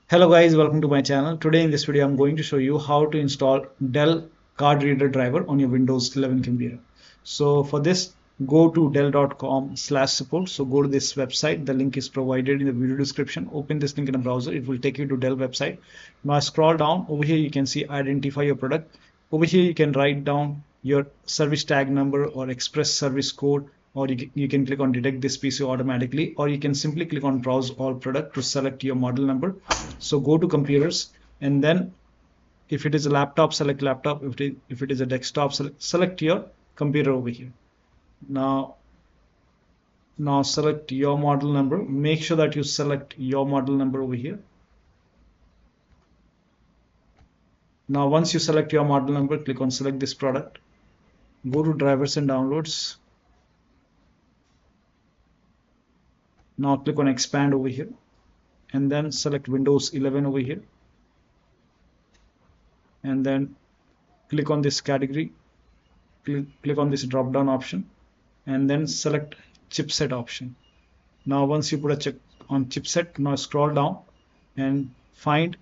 Hello guys, welcome to my channel. Today in this video I'm going to show you how to install Dell card reader driver on your Windows 11 computer. So for this, go to dell.com/support. So go to this website. The link is provided in the video description. Open this link in a browser. It will take you to Dell website. Now scroll down. Over here you can see identify your product. Over here you can write down your service tag number or express service code, or you can click on detect this PC automatically, or you can simply click on browse all product to select your model number. So go to computers, and then if it is a laptop, select laptop. If it is a desktop, select your computer over here. Now select your model number. Make sure that you select your model number over here. Now once you select your model number, click on select this product. Go to drivers and downloads. Now click on expand over here, and then select Windows 11 over here, and then click on this category, click on this drop down option, and then select chipset option. Now once you put a check on chipset, now scroll down and find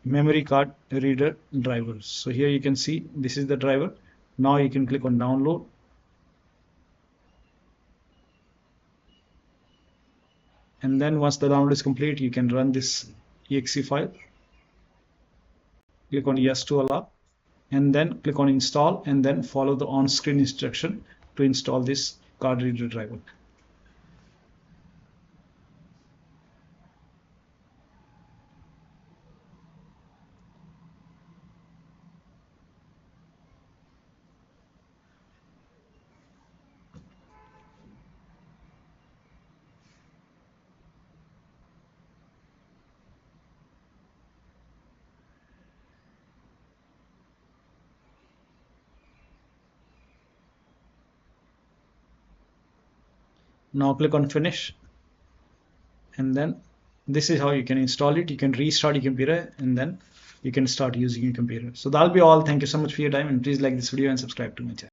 memory card reader drivers. So here you can see this is the driver. Now you can click on download, and then once the download is complete, you can run this exe file. Click on yes to allow, and then click on install, and then follow the on-screen instruction to install this card reader driver. Now click on finish, and then this is how you can install it. You can restart your computer, and then you can start using your computer. So that'll be all. Thank you so much for your time, and please like this video and subscribe to my channel.